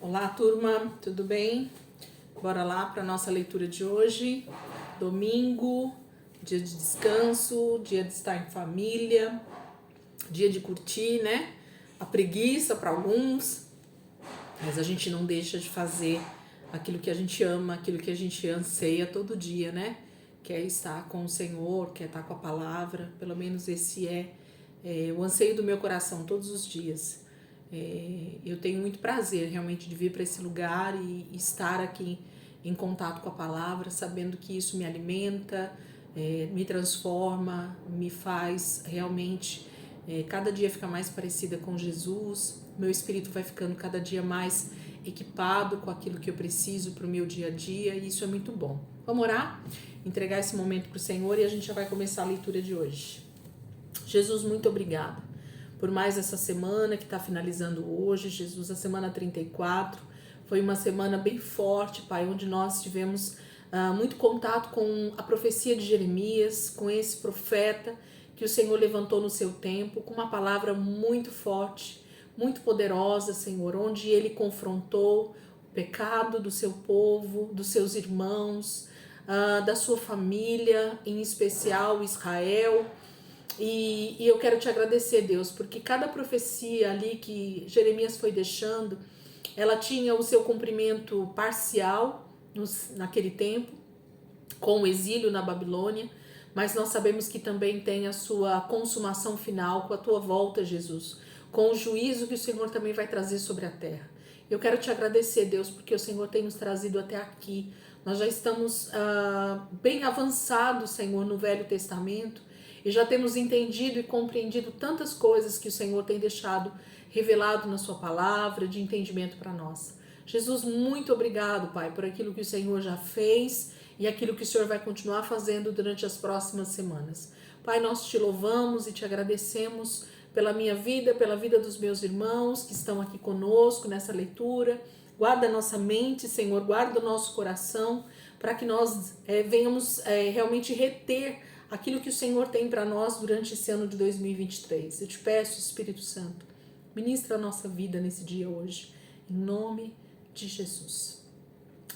Olá, turma, tudo bem? Bora lá para nossa leitura de hoje. Domingo, dia de descanso, dia de estar em família, dia de curtir, né? A preguiça para alguns, mas a gente não deixa de fazer aquilo que a gente ama, aquilo que a gente anseia todo dia, né? Quer estar com o Senhor, quer estar com a palavra, pelo menos esse é o anseio do meu coração todos os dias. Eu tenho muito prazer realmente de vir para esse lugar e estar aqui em contato com a palavra, sabendo que isso me alimenta, me transforma, me faz realmente cada dia ficar mais parecida com Jesus. Meu espírito vai ficando cada dia mais equipado com aquilo que eu preciso para o meu dia a dia, e isso é muito bom. Vamos orar? Entregar esse momento para o Senhor e a gente já vai começar a leitura de hoje. Jesus, muito obrigada por mais essa semana que está finalizando hoje. Jesus, a semana 34 foi uma semana bem forte, Pai, onde nós tivemos muito contato com a profecia de Jeremias, com esse profeta que o Senhor levantou no seu tempo, com uma palavra muito forte, muito poderosa, Senhor, onde ele confrontou o pecado do seu povo, dos seus irmãos, da sua família, em especial Israel. E eu quero te agradecer, Deus, porque cada profecia ali que Jeremias foi deixando, ela tinha o seu cumprimento parcial naquele tempo, com o exílio na Babilônia, mas nós sabemos que também tem a sua consumação final com a tua volta, Jesus, com o juízo que o Senhor também vai trazer sobre a terra. Eu quero te agradecer, Deus, porque o Senhor tem nos trazido até aqui. Nós já estamos bem avançados, Senhor, no Velho Testamento, e já temos entendido e compreendido tantas coisas que o Senhor tem deixado revelado na sua palavra, de entendimento para nós. Jesus, muito obrigado, Pai, por aquilo que o Senhor já fez e aquilo que o Senhor vai continuar fazendo durante as próximas semanas. Pai, nós te louvamos e te agradecemos pela minha vida, pela vida dos meus irmãos que estão aqui conosco nessa leitura. Guarda a nossa mente, Senhor, guarda o nosso coração, para que nós venhamos realmente reter aquilo que o Senhor tem para nós durante esse ano de 2023. Eu te peço, Espírito Santo, ministra a nossa vida nesse dia hoje, em nome de Jesus.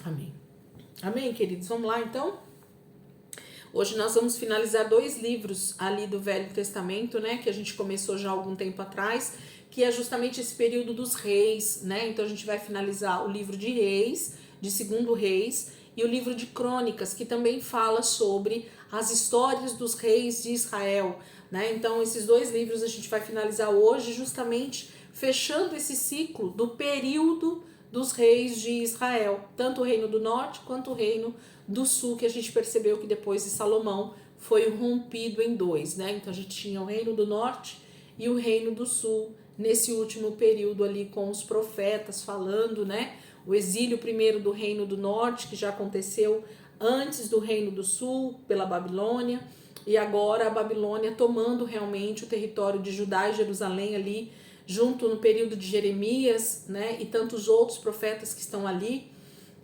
Amém. Amém, queridos? Vamos lá, então? Hoje nós vamos finalizar 2 livros ali do Velho Testamento, né, que a gente começou já há algum tempo atrás, que é justamente esse período dos reis, né? Então a gente vai finalizar o livro de Reis, de 2º Reis, e o livro de Crônicas, que também fala sobre as histórias dos reis de Israel, né? Então esses 2 livros a gente vai finalizar hoje, justamente fechando esse ciclo do período dos reis de Israel, tanto o reino do norte quanto o reino do sul, que a gente percebeu que depois de Salomão foi rompido em 2, né? Então a gente tinha o reino do norte e o reino do sul nesse último período ali com os profetas falando, né? O exílio primeiro do reino do norte, que já aconteceu antes do reino do sul, pela Babilônia, e agora a Babilônia tomando realmente o território de Judá e Jerusalém ali, junto no período de Jeremias, né, e tantos outros profetas que estão ali.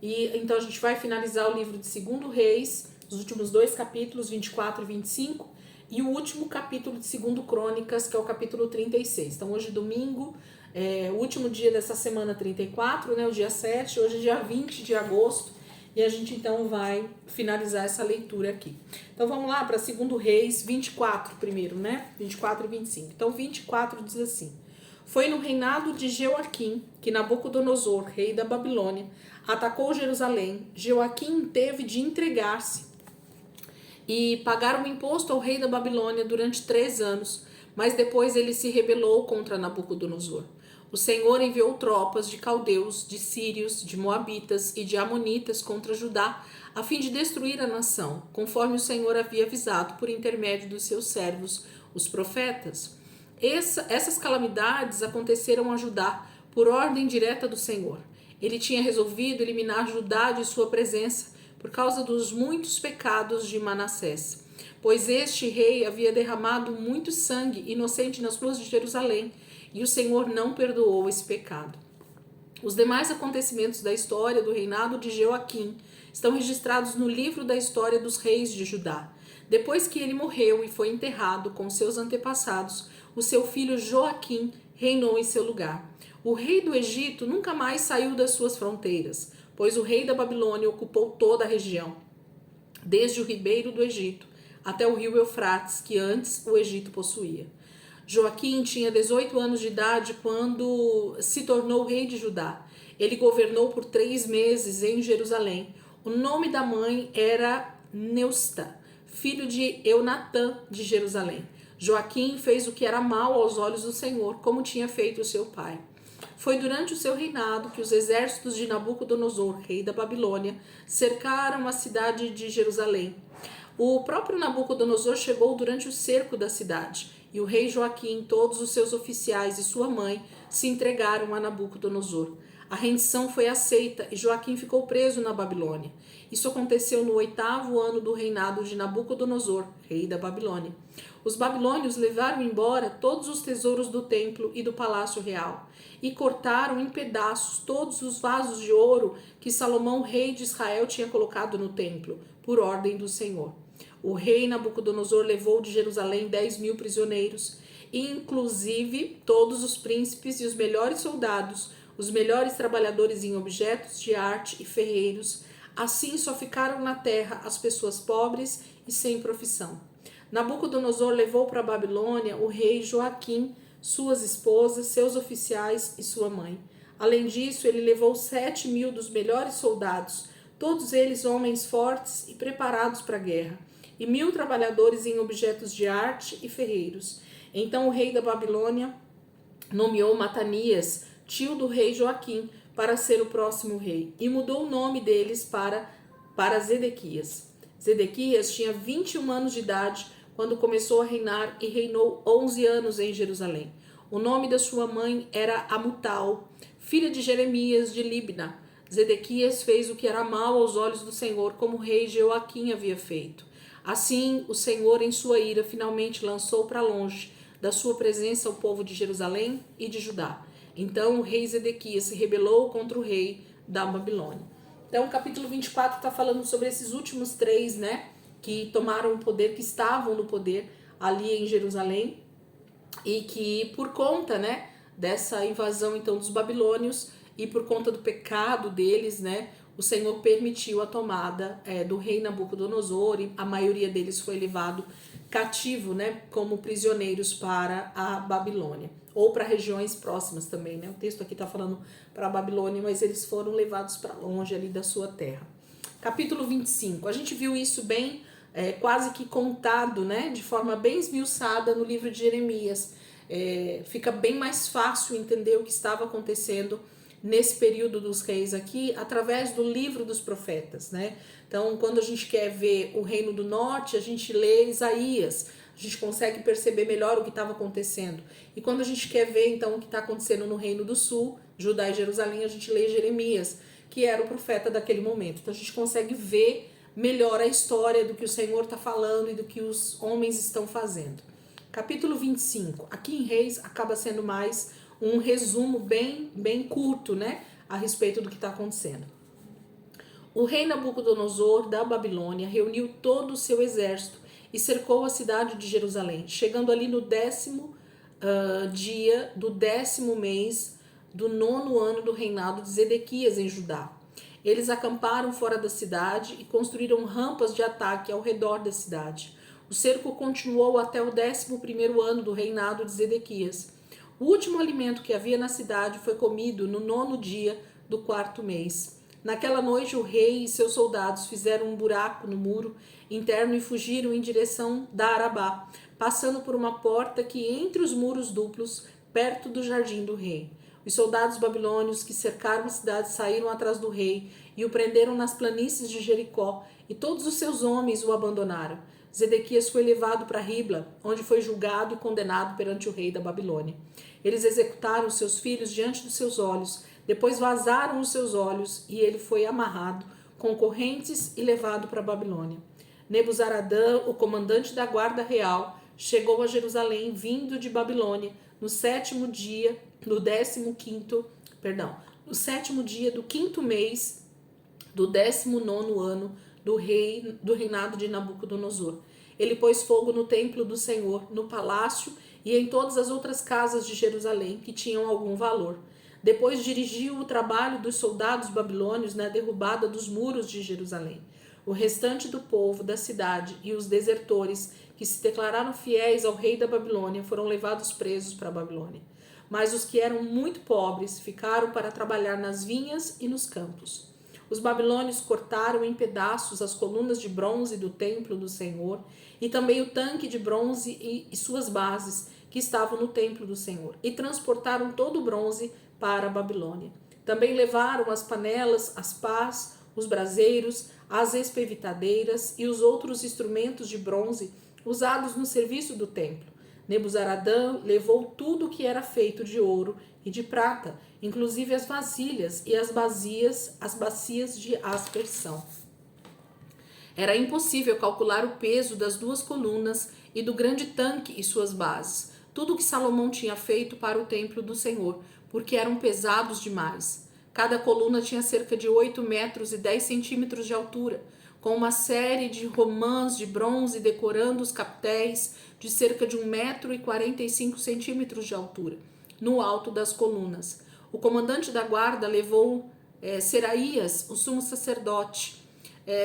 E então a gente vai finalizar o livro de 2º Reis, os últimos 2 capítulos, 24 e 25, e o último capítulo de 2º Crônicas, que é o capítulo 36. Então hoje domingo, o último dia dessa semana 34, né, o dia 7, hoje é dia 20 de agosto, e a gente então vai finalizar essa leitura aqui. Então vamos lá para 2º Reis 24 primeiro, né, 24 e 25. Então 24 diz assim: foi no reinado de Jeoaquim que Nabucodonosor, rei da Babilônia, atacou Jerusalém. Jeoaquim teve de entregar-se e pagar um imposto ao rei da Babilônia durante 3 anos, mas depois ele se rebelou contra Nabucodonosor. O Senhor enviou tropas de caldeus, de sírios, de moabitas e de amonitas contra Judá, a fim de destruir a nação, conforme o Senhor havia avisado por intermédio dos seus servos, os profetas. Essas calamidades aconteceram a Judá por ordem direta do Senhor. Ele tinha resolvido eliminar Judá de sua presença por causa dos muitos pecados de Manassés, pois este rei havia derramado muito sangue inocente nas ruas de Jerusalém, e o Senhor não perdoou esse pecado. Os demais acontecimentos da história do reinado de Jeoaquim estão registrados no livro da história dos reis de Judá. Depois que ele morreu e foi enterrado com seus antepassados, o seu filho Joaquim reinou em seu lugar. O rei do Egito nunca mais saiu das suas fronteiras, pois o rei da Babilônia ocupou toda a região, desde o ribeiro do Egito até o rio Eufrates, que antes o Egito possuía. Joaquim tinha 18 anos de idade quando se tornou rei de Judá. Ele governou por 3 meses em Jerusalém. O nome da mãe era Neusta, filho de Eunatã de Jerusalém. Joaquim fez o que era mal aos olhos do Senhor, como tinha feito o seu pai. Foi durante o seu reinado que os exércitos de Nabucodonosor, rei da Babilônia, cercaram a cidade de Jerusalém. O próprio Nabucodonosor chegou durante o cerco da cidade, e o rei Joaquim, todos os seus oficiais e sua mãe se entregaram a Nabucodonosor. A rendição foi aceita e Joaquim ficou preso na Babilônia. Isso aconteceu no 8º ano do reinado de Nabucodonosor, rei da Babilônia. Os babilônios levaram embora todos os tesouros do templo e do palácio real e cortaram em pedaços todos os vasos de ouro que Salomão, rei de Israel, tinha colocado no templo, por ordem do Senhor. O rei Nabucodonosor levou de Jerusalém 10.000 prisioneiros, inclusive todos os príncipes e os melhores soldados, os melhores trabalhadores em objetos de arte e ferreiros. Assim só ficaram na terra as pessoas pobres e sem profissão. Nabucodonosor levou para a Babilônia o rei Joaquim, suas esposas, seus oficiais e sua mãe. Além disso, ele levou 7.000 dos melhores soldados, todos eles homens fortes e preparados para a guerra, e 1.000 trabalhadores em objetos de arte e ferreiros. Então o rei da Babilônia nomeou Matanias, tio do rei Joaquim, para ser o próximo rei, e mudou o nome deles para Zedequias. Zedequias tinha 21 anos de idade quando começou a reinar e reinou 11 anos em Jerusalém. O nome da sua mãe era Amutal, filha de Jeremias de Libna. Zedequias fez o que era mal aos olhos do Senhor, como o rei Joaquim havia feito. Assim, o Senhor, em sua ira, finalmente lançou para longe da sua presença o povo de Jerusalém e de Judá. Então o rei Zedequias se rebelou contra o rei da Babilônia. Então o capítulo 24 está falando sobre esses últimos 3, que tomaram o poder, que estavam no poder ali em Jerusalém, e que por conta, dessa invasão então dos babilônios e por conta do pecado deles, o Senhor permitiu a tomada do rei Nabucodonosor, e a maioria deles foi levado cativo, como prisioneiros para a Babilônia, ou para regiões próximas também, O texto aqui está falando para a Babilônia, mas eles foram levados para longe ali da sua terra. Capítulo 25, a gente viu isso bem, quase que contado, de forma bem esmiuçada no livro de Jeremias. Fica bem mais fácil entender o que estava acontecendo nesse período dos reis aqui, através do livro dos profetas, Então, quando a gente quer ver o reino do norte, a gente lê Isaías, a gente consegue perceber melhor o que estava acontecendo. E quando a gente quer ver, então, o que está acontecendo no reino do sul, Judá e Jerusalém, a gente lê Jeremias, que era o profeta daquele momento. Então, a gente consegue ver melhor a história do que o Senhor está falando e do que os homens estão fazendo. Capítulo 25, aqui em Reis, acaba sendo mais um resumo bem curto, a respeito do que está acontecendo. O rei Nabucodonosor da Babilônia reuniu todo o seu exército e cercou a cidade de Jerusalém, chegando ali no 10º dia do 10º mês do 9º ano do reinado de Zedequias em Judá. Eles acamparam fora da cidade e construíram rampas de ataque ao redor da cidade. O cerco continuou até o 11º ano do reinado de Zedequias. O último alimento que havia na cidade foi comido no 9º dia do 4º mês. Naquela noite, o rei e seus soldados fizeram um buraco no muro interno e fugiram em direção da Arabá, passando por uma porta que entre os muros duplos, perto do jardim do rei. Os soldados babilônios que cercaram a cidade saíram atrás do rei e o prenderam nas planícies de Jericó, e todos os seus homens o abandonaram. Zedequias foi levado para Ribla, onde foi julgado e condenado perante o rei da Babilônia. Eles executaram seus filhos diante dos seus olhos, depois vazaram os seus olhos, e ele foi amarrado com correntes e levado para a Babilônia. Nebuzaradã, o comandante da guarda real, chegou a Jerusalém vindo de Babilônia no 7º dia do 5º mês do 19º ano do reinado de Nabucodonosor. Ele pôs fogo no templo do Senhor, no palácio e em todas as outras casas de Jerusalém que tinham algum valor. Depois dirigiu o trabalho dos soldados babilônios na derrubada dos muros de Jerusalém. O restante do povo da cidade e os desertores que se declararam fiéis ao rei da Babilônia foram levados presos para a Babilônia. Mas os que eram muito pobres ficaram para trabalhar nas vinhas e nos campos. Os babilônios cortaram em pedaços as colunas de bronze do templo do Senhor e também o tanque de bronze e suas bases que estavam no templo do Senhor, e transportaram todo o bronze para a Babilônia. Também levaram as panelas, as pás, os braseiros, as espevitadeiras e os outros instrumentos de bronze usados no serviço do templo. Nebuzaradã levou tudo o que era feito de ouro e de prata, inclusive as vasilhas e as bacias de aspersão. Era impossível calcular o peso das duas colunas e do grande tanque e suas bases, tudo o que Salomão tinha feito para o templo do Senhor, porque eram pesados demais. Cada coluna tinha cerca de 8 metros e 10 centímetros de altura, com uma série de romãs de bronze decorando os capitéis de cerca de 1 metro e 45 centímetros de altura, no alto das colunas. O comandante da guarda levou Seraías, o sumo sacerdote,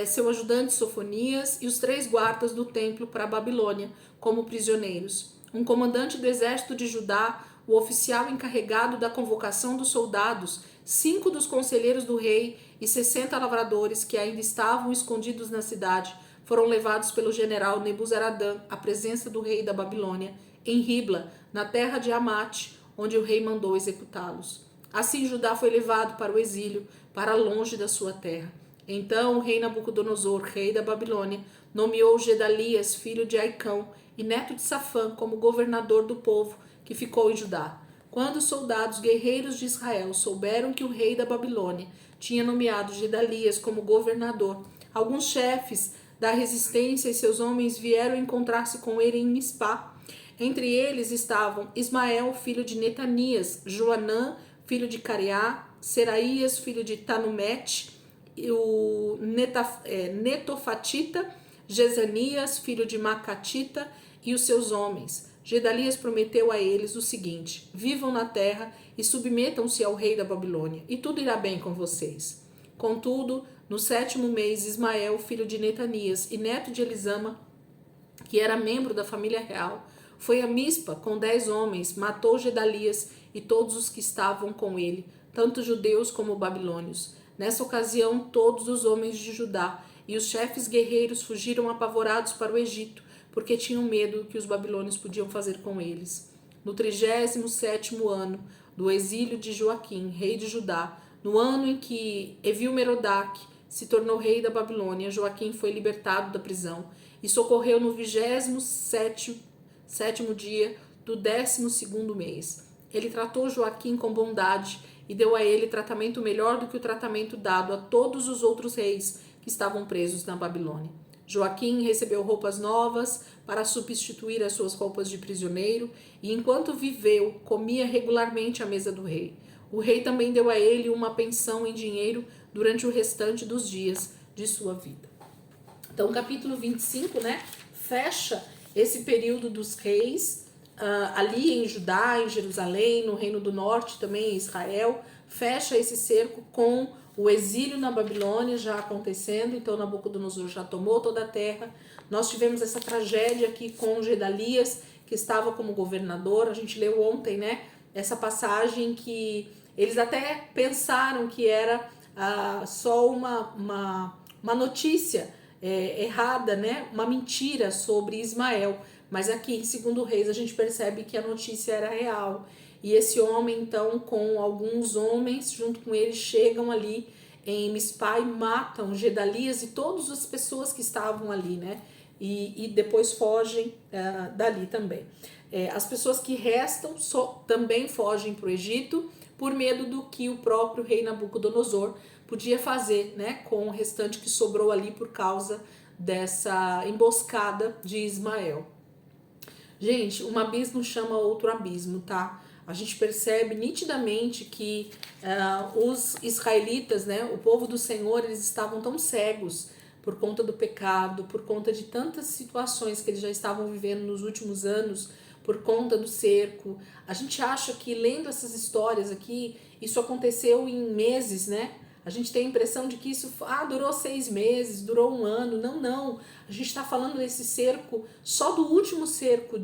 seu ajudante Sofonias e os 3 guardas do templo para a Babilônia como prisioneiros. Um comandante do exército de Judá, o oficial encarregado da convocação dos soldados, 5 dos conselheiros do rei e 60 lavradores que ainda estavam escondidos na cidade foram levados pelo general Nebuzaradã à presença do rei da Babilônia em Ribla, na terra de Amate, onde o rei mandou executá-los. Assim Judá foi levado para o exílio, para longe da sua terra. Então o rei Nabucodonosor, rei da Babilônia, nomeou Gedalias, filho de Aicão e neto de Safã, como governador do povo que ficou em Judá. Quando os soldados guerreiros de Israel souberam que o rei da Babilônia tinha nomeado Gedalias como governador, alguns chefes da resistência e seus homens vieram encontrar-se com ele em Mispá. Entre eles estavam Ismael, filho de Netanias, Joanã, filho de Careá, Seraías, filho de Tanumete, o Netofatita, Jezanias, filho de Macatita, e os seus homens. Gedalias prometeu a eles o seguinte: vivam na terra e submetam-se ao rei da Babilônia, e tudo irá bem com vocês. Contudo, no 7º mês, Ismael, filho de Netanias e neto de Elisama, que era membro da família real, foi a Mispa com 10 homens, matou Gedalias e todos os que estavam com ele, tanto judeus como babilônios. Nessa ocasião, todos os homens de Judá e os chefes guerreiros fugiram apavorados para o Egito, porque tinham medo do que os babilônios podiam fazer com eles. No 37º ano do exílio de Joaquim, rei de Judá, no ano em que Evil-Merodach se tornou rei da Babilônia, Joaquim foi libertado da prisão e socorreu no 27º dia do 12º mês. Ele tratou Joaquim com bondade e deu a ele tratamento melhor do que o tratamento dado a todos os outros reis que estavam presos na Babilônia. Joaquim recebeu roupas novas para substituir as suas roupas de prisioneiro e, enquanto viveu, comia regularmente à mesa do rei. O rei também deu a ele uma pensão em dinheiro durante o restante dos dias de sua vida. Então, capítulo 25, fecha esse período dos reis, ali em Judá, em Jerusalém, no Reino do Norte também em Israel, fecha esse cerco com o exílio na Babilônia já acontecendo. Então Nabucodonosor já tomou toda a terra. Nós tivemos essa tragédia aqui com Gedalias, que estava como governador. A gente leu ontem, essa passagem que eles até pensaram que era só uma notícia errada, uma mentira sobre Ismael. Mas aqui em 2 Reis a gente percebe que a notícia era real. E esse homem, então, com alguns homens, junto com ele, chegam ali em Mispá e matam Gedalias e todas as pessoas que estavam ali, E depois fogem dali também. As pessoas que restam também fogem para o Egito por medo do que o próprio rei Nabucodonosor podia fazer, com o restante que sobrou ali por causa dessa emboscada de Ismael. Gente, um abismo chama outro abismo, tá? A gente percebe nitidamente que os israelitas, o povo do Senhor, eles estavam tão cegos por conta do pecado, por conta de tantas situações que eles já estavam vivendo nos últimos anos, por conta do cerco. A gente acha que lendo essas histórias aqui, isso aconteceu em meses, né? A gente tem a impressão de que isso durou 6 meses, durou 1 ano. Não. A gente está falando desse cerco, só do último cerco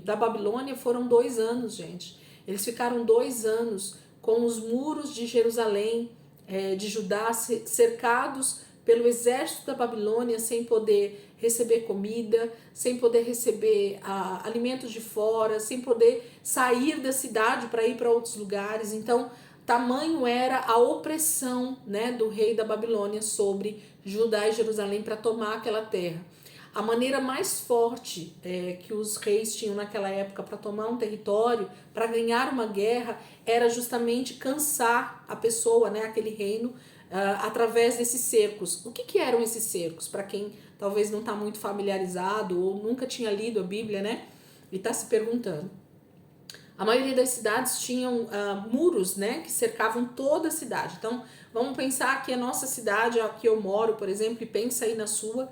da Babilônia foram 2 anos, gente. Eles ficaram 2 anos com os muros de Jerusalém, de Judá, cercados pelo exército da Babilônia, sem poder receber comida, sem poder receber alimentos de fora, sem poder sair da cidade para ir para outros lugares. Então, tamanho era a opressão, né, do rei da Babilônia sobre Judá e Jerusalém para tomar aquela terra. A maneira mais forte que os reis tinham naquela época para tomar um território, para ganhar uma guerra, era justamente cansar a pessoa, né, aquele reino, através desses cercos. O que eram esses cercos? Para quem talvez não está muito familiarizado ou nunca tinha lido a Bíblia, né, e está se perguntando. A maioria das cidades tinham muros, né, que cercavam toda a cidade. Então, vamos pensar que a nossa cidade, aqui eu moro, por exemplo, e pensa aí na sua.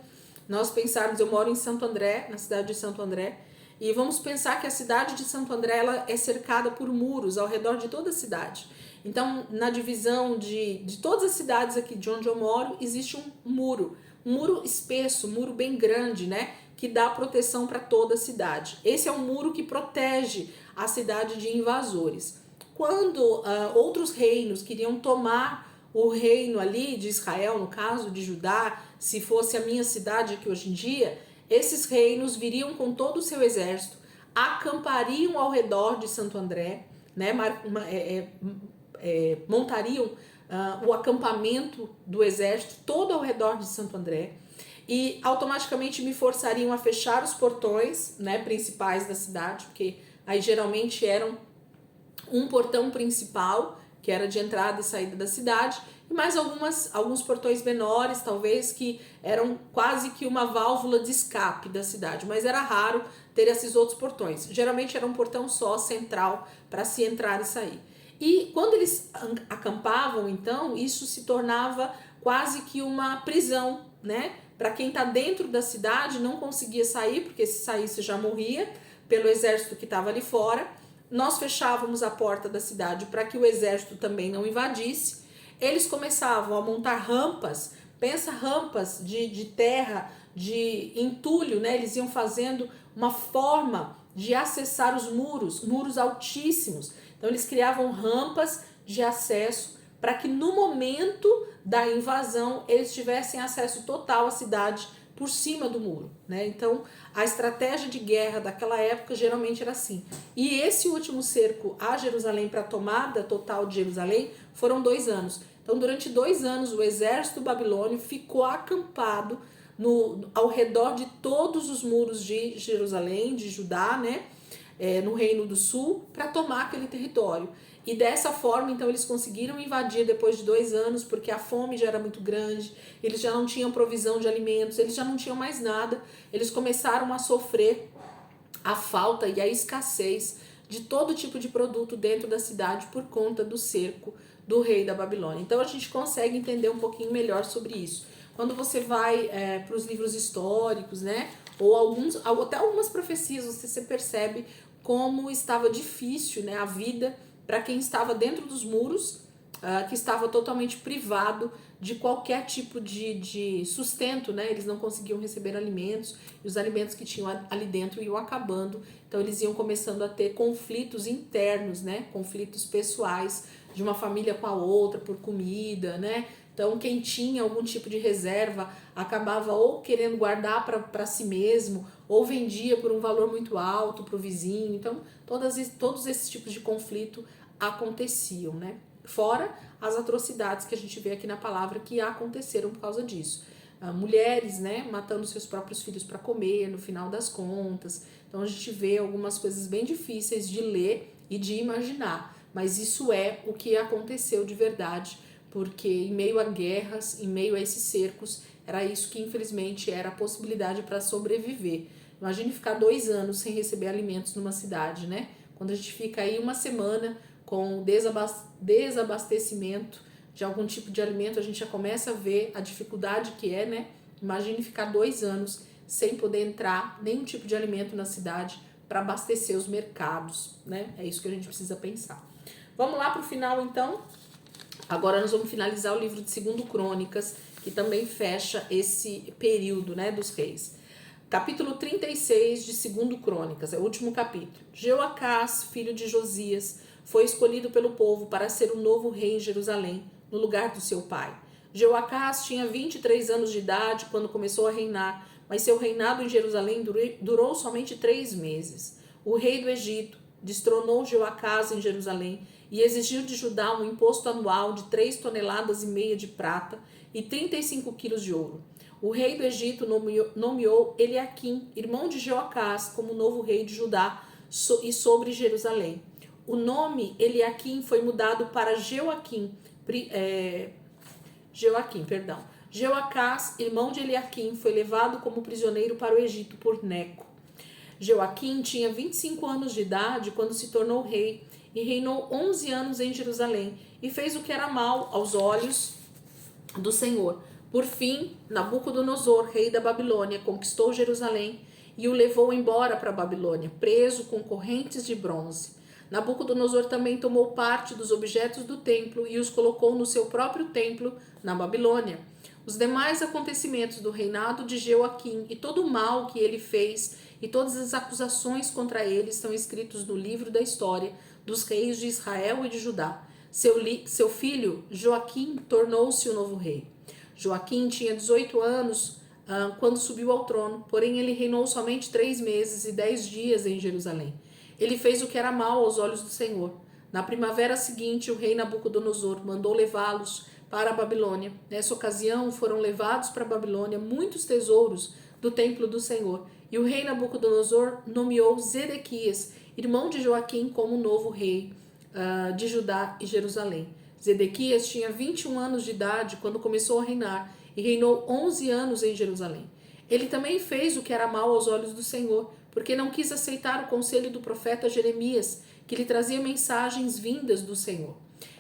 Nós pensarmos, eu moro em Santo André, na cidade de Santo André, e vamos pensar que a cidade de Santo André ela é cercada por muros ao redor de toda a cidade. Então, na divisão de todas as cidades aqui de onde eu moro, existe um muro espesso, um muro bem grande, né, que dá proteção para toda a cidade. Esse é um muro que protege a cidade de invasores. Quando outros reinos queriam tomar o reino ali de Israel, no caso de Judá, se fosse a minha cidade aqui hoje em dia, esses reinos viriam com todo o seu exército, acampariam ao redor de Santo André, né, montariam o acampamento do exército todo ao redor de Santo André e automaticamente me forçariam a fechar os portões, né, principais da cidade, porque aí geralmente eram um portão principal, que era de entrada e saída da cidade, e mais alguns portões menores, talvez, que eram quase que uma válvula de escape da cidade, mas era raro ter esses outros portões. Geralmente era um portão só, central, para se entrar e sair. E quando eles acampavam, então, isso se tornava quase que uma prisão, né? Para quem está dentro da cidade, não conseguia sair, porque se saísse já morria pelo exército que estava ali fora. Nós fechávamos a porta da cidade para que o exército também não invadisse. Eles começavam a montar rampas, pensa rampas de terra, de entulho, né? Eles iam fazendo uma forma de acessar os muros altíssimos. Então eles criavam rampas de acesso para que no momento da invasão eles tivessem acesso total à cidade por cima do muro, né? Então a estratégia de guerra daquela época geralmente era assim. E esse último cerco a Jerusalém, para a tomada total de Jerusalém, foram 2 anos. Então durante 2 anos o exército babilônio ficou acampado ao redor de todos os muros de Jerusalém, de Judá, né? No Reino do Sul, para tomar aquele território. E dessa forma, então, eles conseguiram invadir depois de 2 anos, porque a fome já era muito grande, eles já não tinham provisão de alimentos, eles já não tinham mais nada, eles começaram a sofrer a falta e a escassez de todo tipo de produto dentro da cidade por conta do cerco do rei da Babilônia. Então a gente consegue entender um pouquinho melhor sobre isso. Quando você vai para os livros históricos, né, ou até algumas profecias, você percebe como estava difícil, né, a vida para quem estava dentro dos muros, que estava totalmente privado de qualquer tipo de sustento, né? Eles não conseguiam receber alimentos e os alimentos que tinham ali dentro iam acabando. Então eles iam começando a ter conflitos internos, né? Conflitos pessoais de uma família com a outra por comida, né? Então quem tinha algum tipo de reserva acabava ou querendo guardar para si mesmo ou vendia por um valor muito alto para o vizinho. Então todos esses tipos de conflito aconteciam, né? Fora as atrocidades que a gente vê aqui na palavra que aconteceram por causa disso. Mulheres, né, matando seus próprios filhos para comer, no final das contas. Então a gente vê algumas coisas bem difíceis de ler e de imaginar, mas isso é o que aconteceu de verdade, porque em meio a guerras, em meio a esses cercos, era isso que infelizmente era a possibilidade para sobreviver. Imagine ficar 2 anos sem receber alimentos numa cidade, né? Quando a gente fica aí 1 semana com desabastecimento de algum tipo de alimento, a gente já começa a ver a dificuldade que é, né? Imagine ficar 2 anos sem poder entrar nenhum tipo de alimento na cidade para abastecer os mercados, né? É isso que a gente precisa pensar. Vamos lá para o final, então? Agora nós vamos finalizar o livro de 2 Crônicas, que também fecha esse período, né, dos reis. Capítulo 36 de 2 Crônicas, é o último capítulo. Jeoacás, filho de Josias, foi escolhido pelo povo para ser o novo rei em Jerusalém, no lugar do seu pai. Jeoacás tinha 23 anos de idade quando começou a reinar, mas seu reinado em Jerusalém durou somente 3 meses. O rei do Egito destronou Jeoacás em Jerusalém e exigiu de Judá um imposto anual de 3,5 toneladas de prata e 35 quilos de ouro. O rei do Egito nomeou Eliaquim, irmão de Jeoacás, como novo rei de Judá e sobre Jerusalém. O nome Eliaquim foi mudado para Jeoacás, Jeoacás, irmão de Eliaquim, foi levado como prisioneiro para o Egito por Neco. Jeoaquim tinha 25 anos de idade quando se tornou rei e reinou 11 anos em Jerusalém e fez o que era mal aos olhos do Senhor. Por fim, Nabucodonosor, rei da Babilônia, conquistou Jerusalém e o levou embora para a Babilônia, preso com correntes de bronze. Nabucodonosor também tomou parte dos objetos do templo e os colocou no seu próprio templo na Babilônia. Os demais acontecimentos do reinado de Jeoaquim e todo o mal que ele fez e todas as acusações contra ele estão escritos no livro da história dos reis de Israel e de Judá. Seu filho Joaquim tornou-se o novo rei. Joaquim tinha 18 anos quando subiu ao trono, porém ele reinou somente 3 meses e 10 dias em Jerusalém. Ele fez o que era mal aos olhos do Senhor. Na primavera seguinte, o rei Nabucodonosor mandou levá-los para a Babilônia. Nessa ocasião, foram levados para a Babilônia muitos tesouros do templo do Senhor. E o rei Nabucodonosor nomeou Zedequias, irmão de Joaquim, como novo rei de Judá e Jerusalém. Zedequias tinha 21 anos de idade quando começou a reinar e reinou 11 anos em Jerusalém. Ele também fez o que era mal aos olhos do Senhor, porque não quis aceitar o conselho do profeta Jeremias, que lhe trazia mensagens vindas do Senhor.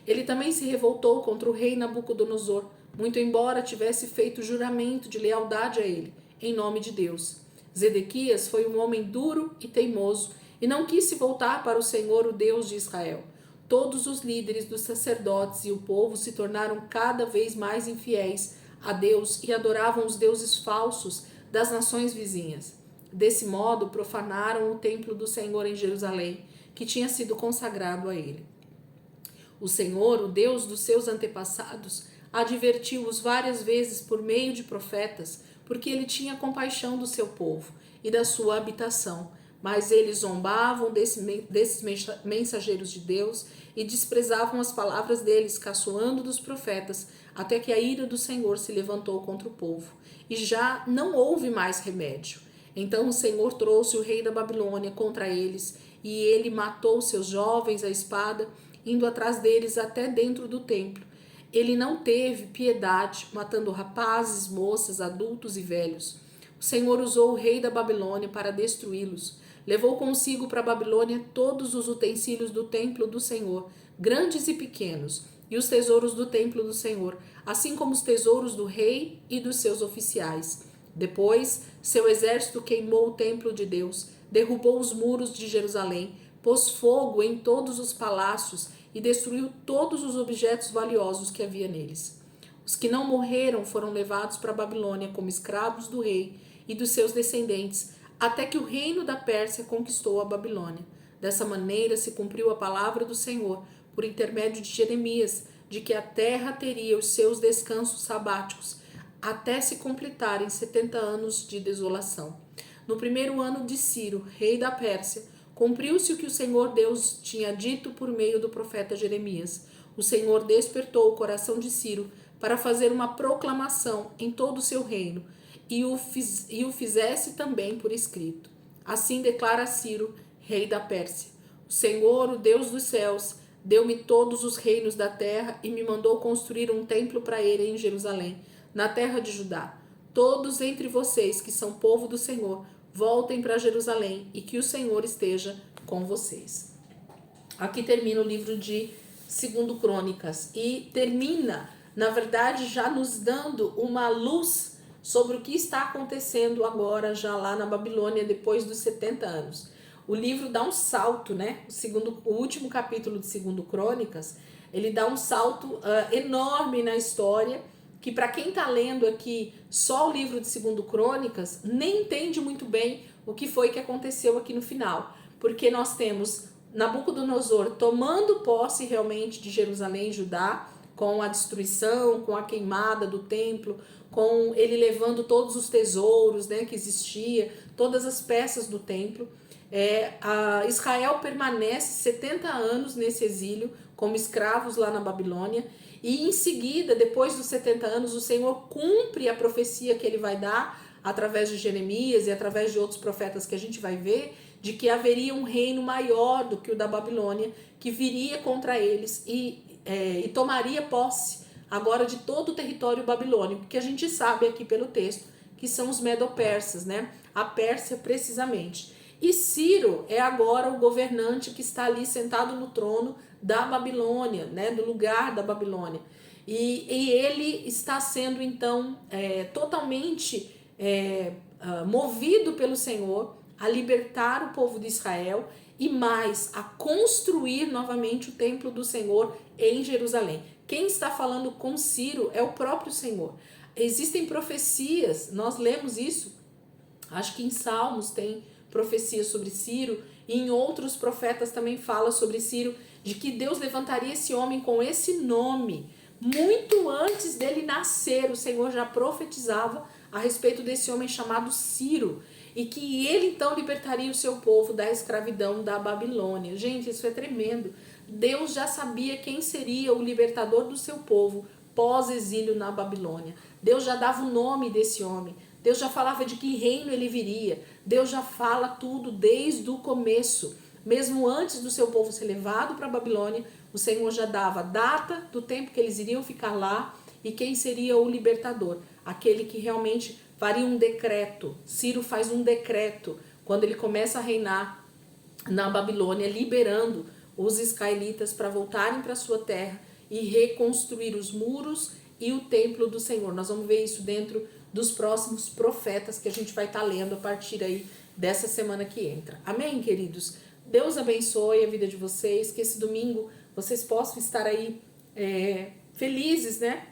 Ele também se revoltou contra o rei Nabucodonosor, muito embora tivesse feito juramento de lealdade a ele, em nome de Deus. Zedequias foi um homem duro e teimoso e não quis se voltar para o Senhor, o Deus de Israel. Todos os líderes dos sacerdotes e o povo se tornaram cada vez mais infiéis a Deus e adoravam os deuses falsos das nações vizinhas. Desse modo, profanaram o templo do Senhor em Jerusalém, que tinha sido consagrado a ele. O Senhor, o Deus dos seus antepassados, advertiu-os várias vezes por meio de profetas, porque ele tinha compaixão do seu povo e da sua habitação. Mas eles zombavam desses mensageiros de Deus e desprezavam as palavras deles, caçoando dos profetas, até que a ira do Senhor se levantou contra o povo. E já não houve mais remédio. Então o Senhor trouxe o rei da Babilônia contra eles, e ele matou seus jovens à espada, indo atrás deles até dentro do templo. Ele não teve piedade, matando rapazes, moças, adultos e velhos. O Senhor usou o rei da Babilônia para destruí-los. Levou consigo para a Babilônia todos os utensílios do templo do Senhor, grandes e pequenos, e os tesouros do templo do Senhor, assim como os tesouros do rei e dos seus oficiais. Depois, seu exército queimou o templo de Deus, derrubou os muros de Jerusalém, pôs fogo em todos os palácios e destruiu todos os objetos valiosos que havia neles. Os que não morreram foram levados para a Babilônia como escravos do rei e dos seus descendentes, até que o reino da Pérsia conquistou a Babilônia. Dessa maneira se cumpriu a palavra do Senhor, por intermédio de Jeremias, de que a terra teria os seus descansos sabáticos, até se completarem 70 anos de desolação. No primeiro ano de Ciro, rei da Pérsia, cumpriu-se o que o Senhor Deus tinha dito por meio do profeta Jeremias. O Senhor despertou o coração de Ciro para fazer uma proclamação em todo o seu reino, e o fizesse também por escrito. Assim declara Ciro, rei da Pérsia: o Senhor, o Deus dos céus, deu-me todos os reinos da terra e me mandou construir um templo para ele em Jerusalém, na terra de Judá. Todos entre vocês que são povo do Senhor, voltem para Jerusalém e que o Senhor esteja com vocês. Aqui termina o livro de 2 Crônicas e termina, na verdade, já nos dando uma luz sobre o que está acontecendo agora já lá na Babilônia depois dos 70 anos. o livro dá um salto, né? O último capítulo de 2 Crônicas, ele dá um salto enorme na história, que para quem está lendo aqui só o livro de 2 Crônicas, nem entende muito bem o que foi que aconteceu aqui no final. Porque nós temos Nabucodonosor tomando posse realmente de Jerusalém e Judá, com a destruição, com a queimada do templo, com ele levando todos os tesouros, né, que existia, todas as peças do templo. Israel permanece 70 anos nesse exílio, como escravos lá na Babilônia, e em seguida, depois dos 70 anos, o Senhor cumpre a profecia que ele vai dar através de Jeremias e através de outros profetas que a gente vai ver, de que haveria um reino maior do que o da Babilônia, que viria contra eles e tomaria posse agora de todo o território babilônico, que a gente sabe aqui pelo texto, que são os medo-persas, né? A Pérsia precisamente. E Ciro é agora o governante que está ali sentado no trono da Babilônia, né? Do lugar da Babilônia. E ele está sendo então totalmente movido pelo Senhor a libertar o povo de Israel e mais, a construir novamente o templo do Senhor em Jerusalém. Quem está falando com Ciro é o próprio Senhor. Existem profecias, nós lemos isso, acho que em Salmos tem profecias sobre Ciro, e em outros profetas também fala sobre Ciro, de que Deus levantaria esse homem com esse nome. Muito antes dele nascer, o Senhor já profetizava a respeito desse homem chamado Ciro, e que ele então libertaria o seu povo da escravidão da Babilônia. Gente, isso é tremendo. Deus já sabia quem seria o libertador do seu povo pós-exílio na Babilônia. Deus já dava o nome desse homem. Deus já falava de que reino ele viria. Deus já fala tudo desde o começo. Mesmo antes do seu povo ser levado para a Babilônia, o Senhor já dava a data do tempo que eles iriam ficar lá e quem seria o libertador. Aquele que realmente faria um decreto. Ciro faz um decreto quando ele começa a reinar na Babilônia, liberando os israelitas para voltarem para sua terra e reconstruir os muros e o templo do Senhor. Nós vamos ver isso dentro dos próximos profetas que a gente vai estar lendo a partir aí dessa semana que entra. Amém, queridos? Deus abençoe a vida de vocês, que esse domingo vocês possam estar aí felizes, né?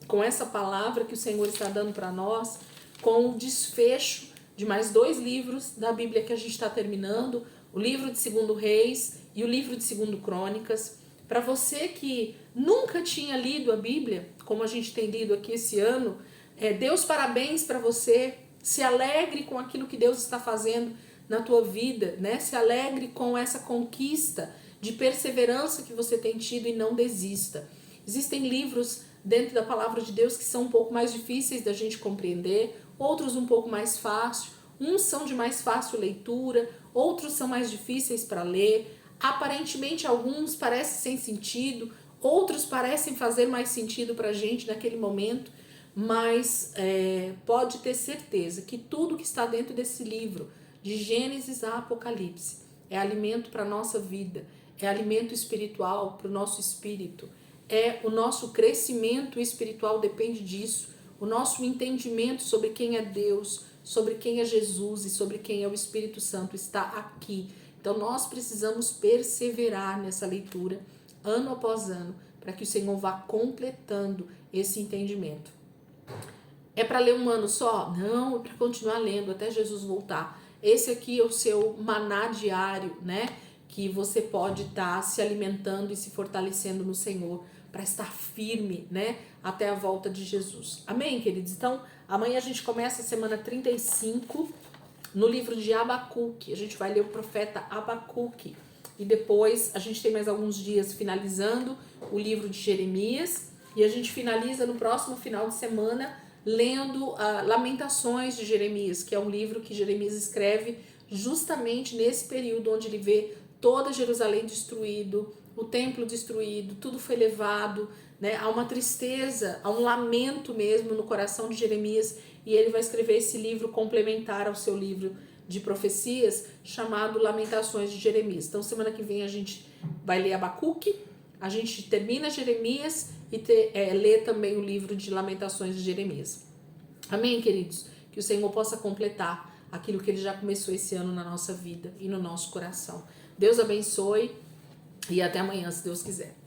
Com essa palavra que o Senhor está dando para nós, com o desfecho de mais 2 livros da Bíblia que a gente está terminando, o livro de 2 Reis e o livro de 2 Crônicas. Para você que nunca tinha lido a Bíblia, como a gente tem lido aqui esse ano, Deus parabéns para você, se alegre com aquilo que Deus está fazendo na tua vida, né? Se alegre com essa conquista de perseverança que você tem tido e não desista. Existem livros dentro da palavra de Deus que são um pouco mais difíceis da gente compreender, outros um pouco mais fácil, uns são de mais fácil leitura, outros são mais difíceis para ler, aparentemente alguns parecem sem sentido, outros parecem fazer mais sentido para a gente naquele momento, mas pode ter certeza que tudo que está dentro desse livro, de Gênesis a Apocalipse, é alimento para a nossa vida, é alimento espiritual para o nosso espírito, o nosso crescimento espiritual depende disso, o nosso entendimento sobre quem é Deus, sobre quem é Jesus e sobre quem é o Espírito Santo está aqui. Então nós precisamos perseverar nessa leitura, ano após ano, para que o Senhor vá completando esse entendimento. É para ler um ano só? Não, é para continuar lendo até Jesus voltar. Esse aqui é o seu maná diário, né? Que você pode estar se alimentando e se fortalecendo no Senhor para estar firme, né? Até a volta de Jesus. Amém, queridos? Então, amanhã a gente começa a semana 35 no livro de Abacuque. A gente vai ler o profeta Abacuque. E depois a gente tem mais alguns dias finalizando o livro de Jeremias. E a gente finaliza no próximo final de semana lendo Lamentações de Jeremias, que é um livro que Jeremias escreve justamente nesse período onde ele vê toda Jerusalém destruído, o templo destruído, tudo foi levado, né? Há uma tristeza, há um lamento mesmo no coração de Jeremias, e ele vai escrever esse livro complementar ao seu livro de profecias, chamado Lamentações de Jeremias. Então semana que vem a gente vai ler Abacuque, a gente termina Jeremias e lê também o livro de Lamentações de Jeremias. Amém, queridos? Que o Senhor possa completar aquilo que Ele já começou esse ano na nossa vida e no nosso coração. Deus abençoe e até amanhã, se Deus quiser.